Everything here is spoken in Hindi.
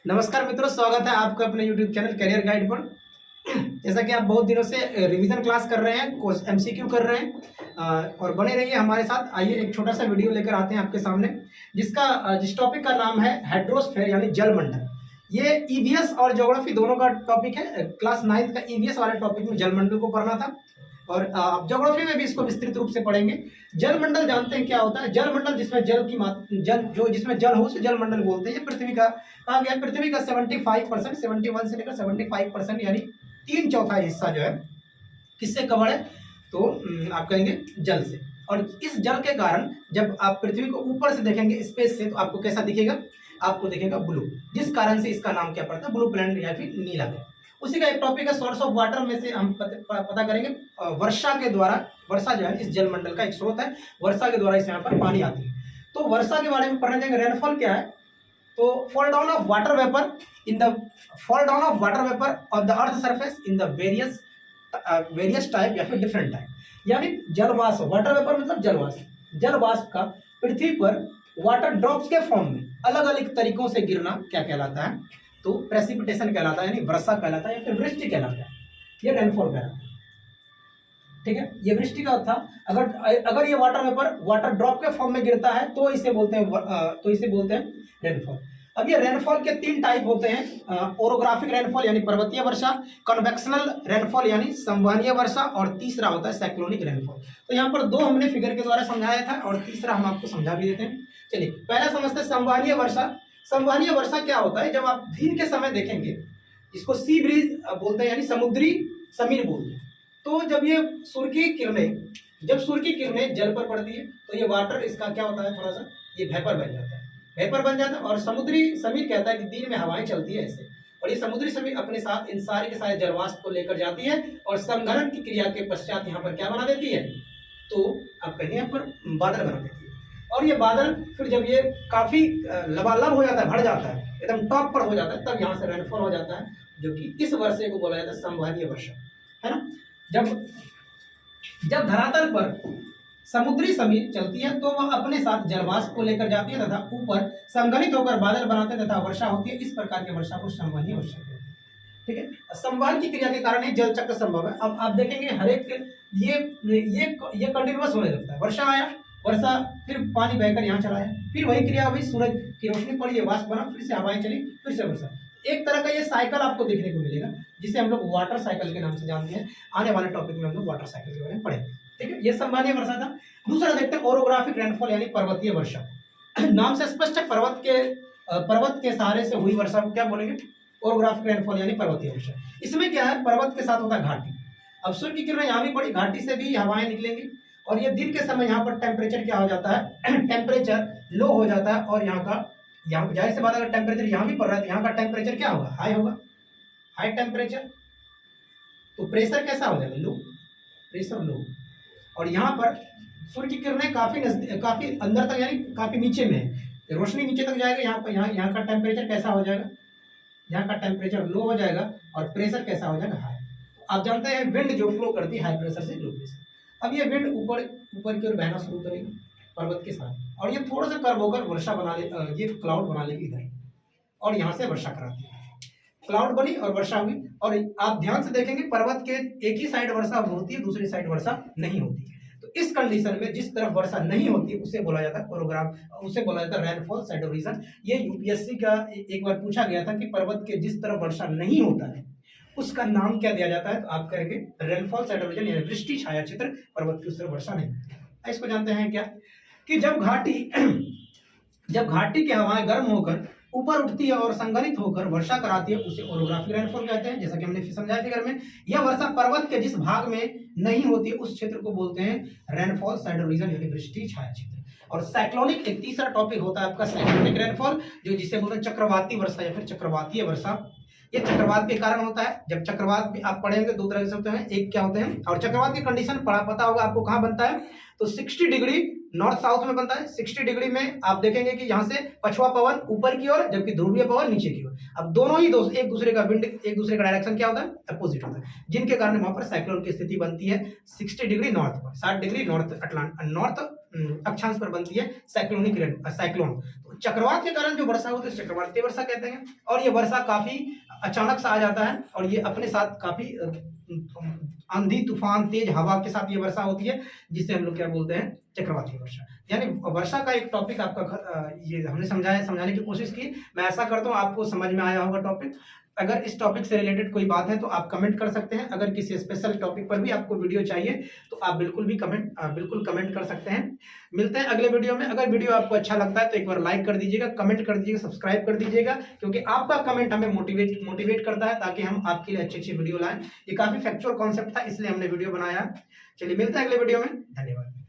नमस्कार मित्रों, स्वागत है आपका अपने YouTube चैनल करियर गाइड पर। जैसा कि आप बहुत दिनों से रिवीजन क्लास कर रहे हैं, कोर्स MCQ कर रहे हैं और बने रहिए हमारे साथ। आइए एक छोटा सा वीडियो लेकर आते हैं आपके सामने, जिस टॉपिक का नाम है हाइड्रोस्फीयर यानी जलमंडल। ये EVS और ज्योग्राफी दोनों का टॉपिक है। क्लास 9th का EVS वाले टॉपिक में जलमंडल को पढ़ना था और ज्योग्राफी में भी इसको विस्तृत रूप से पढ़ेंगे। जलमंडल जानते हैं क्या होता है? जलमंडल जिसमें जिसमें जल हो उसे जलमंडल बोलते हैं। ये पृथ्वी का कहा गया, पृथ्वी का 75%, 71 से लेकर 75% यानी 3/4 हिस्सा जो है किससे कवर है? तो आप कहेंगे जल से। और इस जल के कारण जब आप पृथ्वी को ऊपर से देखेंगे स्पेस से, तो आपको कैसा दिखेगा? आपको दिखेगा ब्लू, जिस कारण से इसका नाम क्या पड़ता है? ब्लू प्लैनेट या फिर नीला ग्रह। उसी का एक टॉपिक है सोर्स ऑफ वाटर में से हम पता करेंगे। वर्षा के द्वारा, वर्षा जो है इस जलमंडल का एक स्रोत है। वर्षा के द्वारा इस यहाँ पर पानी आती है। तो वर्षा के बारे में पढ़ने जाएंगे। रेनफॉल क्या है? तो fall down of water vapour of the earth surface in the various type या फिर डिफरेंट टाइप, यानी जलवाष्प। वाटर वेपर मतलब जलवाष्प। जलवाष्प का पृथ्वी पर वाटर ड्रॉप्स के फॉर्म में अलग अलग तरीकों से गिरना क्या कहलाता है? तो प्रेसिपिटेशन कहलाता है, यानी वर्षा कहलाता है या फिर वृष्टि कहलाता है। ये रेनफॉल कहलाता है। ठीक है, ये वृष्टि का था। अगर ये वाटर वेपर वाटर ड्रॉप के फॉर्म में गिरता है तो इसे बोलते हैं रेनफॉल। अब ये रेनफॉल के 3 टाइप होते हैं। ओरोग्राफिक रेनफॉल यानी पर्वतीय वर्षा, कन्वेक्शनल रेनफॉल यानी संवहनीय वर्षा, और तीसरा होता है साइक्लोनिक रेनफॉल। तो यहाँ पर 2 हमने फिगर के द्वारा समझाया था और तीसरा हम आपको समझा भी देते हैं। चलिए पहला समझते हैं संवहनीय वर्षा। संवहनीय वर्षा क्या होता है? जब आप दिन के समय देखेंगे, इसको सी ब्रीज बोलते हैं यानी समुद्री समीर बोलते हैं। तो जब सूर्य की किरणें जल पर पड़ती है तो ये वाटर, इसका क्या होता है, थोड़ा सा ये वेपर बन जाता है। और समुद्री समीर कहता है कि दिन में हवाएं चलती है ऐसे, और ये समुद्री समीर अपने साथ इन सारे के सारे जलवाष्प को लेकर जाती है और संघनन की क्रिया के पश्चात यहाँ पर क्या बना देती है? तो आप कहेंगे यहाँ पर बादल बना देती है। और ये बादल फिर जब ये काफी लबालब हो जाता है, भर जाता है, एकदम टॉप पर हो जाता है, तब यहाँ से रेनफॉल हो जाता है, जो कि इस वर्षे को बोला जाता है संवहनीय वर्षा, है ना। जब धरातल पर समुद्री समीर चलती है तो वह अपने साथ जलवाष्प को लेकर जाती है तथा ऊपर संघनित होकर बादल बनाते हैं तथा वर्षा होती है। इस प्रकार की वर्षा को संवहनीय वर्षा कहते हैं। ठीक है, संवहन की क्रिया के कारण ही जल चक्र संभव है। अब आप देखेंगे हर एक ये कंटिन्यूअस होने लगता है। वर्षा आया, वर्षा फिर पानी बहकर यहाँ चला है, फिर वही क्रिया हुई, सूरज की रोशनी पड़ी, ये वाष्प बना, फिर से हवाएं चली, फिर से वर्षा। एक तरह का ये साइकिल आपको देखने को मिलेगा, जिसे हम लोग वाटर साइकिल के नाम से जानते हैं। आने वाले टॉपिक में हम लोग वाटर साइकिल के बारे में पढ़ेंगे। ठीक है, ये संवहनीय वर्षा था। दूसरा देखते हैं ओरोग्राफिक रेनफॉल यानी पर्वतीय वर्षा। नाम से स्पष्ट है, पर्वत के सहारे से हुई वर्षा को क्या बोलेंगे? ओरोग्राफिक रेनफॉल यानी पर्वतीय वर्षा। इसमें क्या है? पर्वत के साथ होता है घाटी। अब सूर्य की किरणें यहाँ भी पड़ी, घाटी से भी हवाएं निकलेंगी, और ये दिन के समय यहाँ पर टेम्परेचर क्या हो जाता है? टेम्परेचर लो हो जाता है। और यहाँ जाहिर सी बात, अगर टेम्परेचर यहाँ भी पड़ रहा है तो यहाँ का टेम्परेचर क्या होगा? हाई होगा, हाई टेम्परेचर। तो प्रेशर कैसा हो जाएगा? लो, प्रेशर लो। और यहाँ पर सूर्य की किरणें काफी अंदर तक यानी काफी नीचे में है, रोशनी नीचे तक जाएगा। यहाँ का टेम्परेचर कैसा हो जाएगा? यहाँ का टेम्परेचर लो हो जाएगा और प्रेशर कैसा हो जाएगा? हाई। आप जानते हैं विंड जो फ्लो करती है हाई प्रेशर से लो प्रेशर। अब ये विंड ऊपर की ओर बहना शुरू करेगी पर्वत के साथ, और ये थोड़ा सा कर्व होकर वर्षा बना ले, ये क्लाउड बना लेगी इधर, और यहाँ से वर्षा कराती है। क्लाउड बनी और वर्षा हुई। और आप ध्यान से देखेंगे पर्वत के एक ही साइड वर्षा होती है, दूसरी साइड वर्षा नहीं होती है। तो इस कंडीशन में जिस तरफ वर्षा नहीं होती उसे बोला जाता है रेनफॉल साइड रीजन। ये UPSC का एक बार पूछा गया था कि पर्वत के जिस तरफ वर्षा नहीं होता है उसका नाम क्या दिया जाता है? तो आप कहेंगे रेनफॉल साइड रीजन यानी वृष्टि छाया क्षेत्र। पर्वत की उस तरफ वर्षा नहीं होती। इसको जानते हैं क्या कि जब घाटी की हवाएं गर्म होकर ऊपर उठती है और संघनित होकर वर्षा कराती है, उसे ओरोग्राफिक रेनफॉल कहते हैं। जैसा कि हमने समझाया फिगर में, यह वर्षा पर्वत के जिस भाग में नहीं होती उस क्षेत्र को बोलते हैं रेनफॉल साइड रीजन यानी वृष्टि छाया क्षेत्र। और साइक्लोनिक एक तीसरा टॉपिक होता है आपका साइक्लोनिक रेनफॉल, जो जिसे बोलते हैं चक्रवाती वर्षा या फिर चक्रवातीय वर्षा। ये चक्रवात के कारण होता है। जब चक्रवात भी आप पढ़ेंगे 2 तरह से होते हैं, एक क्या होते हैं, और चक्रवात की कंडीशन पता होगा आपको कहाँ बनता है? तो 60 डिग्री नॉर्थ साउथ में बनता है। 60 डिग्री में आप देखेंगे कि यहाँ से पछुआ पवन ऊपर की ओर, जबकि ध्रुवीय पवन नीचे की ओर। अब दोनों ही दोस्त एक दूसरे का डायरेक्शन क्या होता है? अपोजिट होता है, जिनके कारण वहां पर साइक्लोन की स्थिति बनती है 60 डिग्री नॉर्थ पर, 60 डिग्री नॉर्थ अक्षांश पर बनती है साइक्लोनिक साइक्लोन। तो चक्रवात के कारण जो वर्षा होती है चक्रवातीय वर्षा कहते हैं। और ये वर्षा काफी अचानक से आ जाता है और ये अपने साथ काफी आंधी तूफान तेज हवा के साथ ये वर्षा होती है, जिसे हम लोग क्या बोलते हैं, चक्रवाती वर्षा। यानी वर्षा का एक टॉपिक आपका ये हमने समझाने की कोशिश की। मैं ऐसा करता हूँ आपको समझ में आया होगा टॉपिक। अगर इस टॉपिक से रिलेटेड कोई बात है तो आप कमेंट कर सकते हैं। अगर किसी स्पेशल टॉपिक पर भी आपको वीडियो चाहिए तो आप बिल्कुल कमेंट कर सकते हैं। मिलते हैं अगले वीडियो में। अगर वीडियो आपको अच्छा लगता है तो एक बार लाइक कर दीजिएगा, कमेंट कर दीजिएगा, सब्सक्राइब कर दीजिएगा, क्योंकि आपका कमेंट हमें मोटिवेट करता है ताकि हम आपके लिए अच्छी वीडियो लाएं। ये काफी फैक्चुअल कॉन्सेप्ट था इसलिए हमने वीडियो बनाया। चलिए मिलते हैं अगले वीडियो में। धन्यवाद।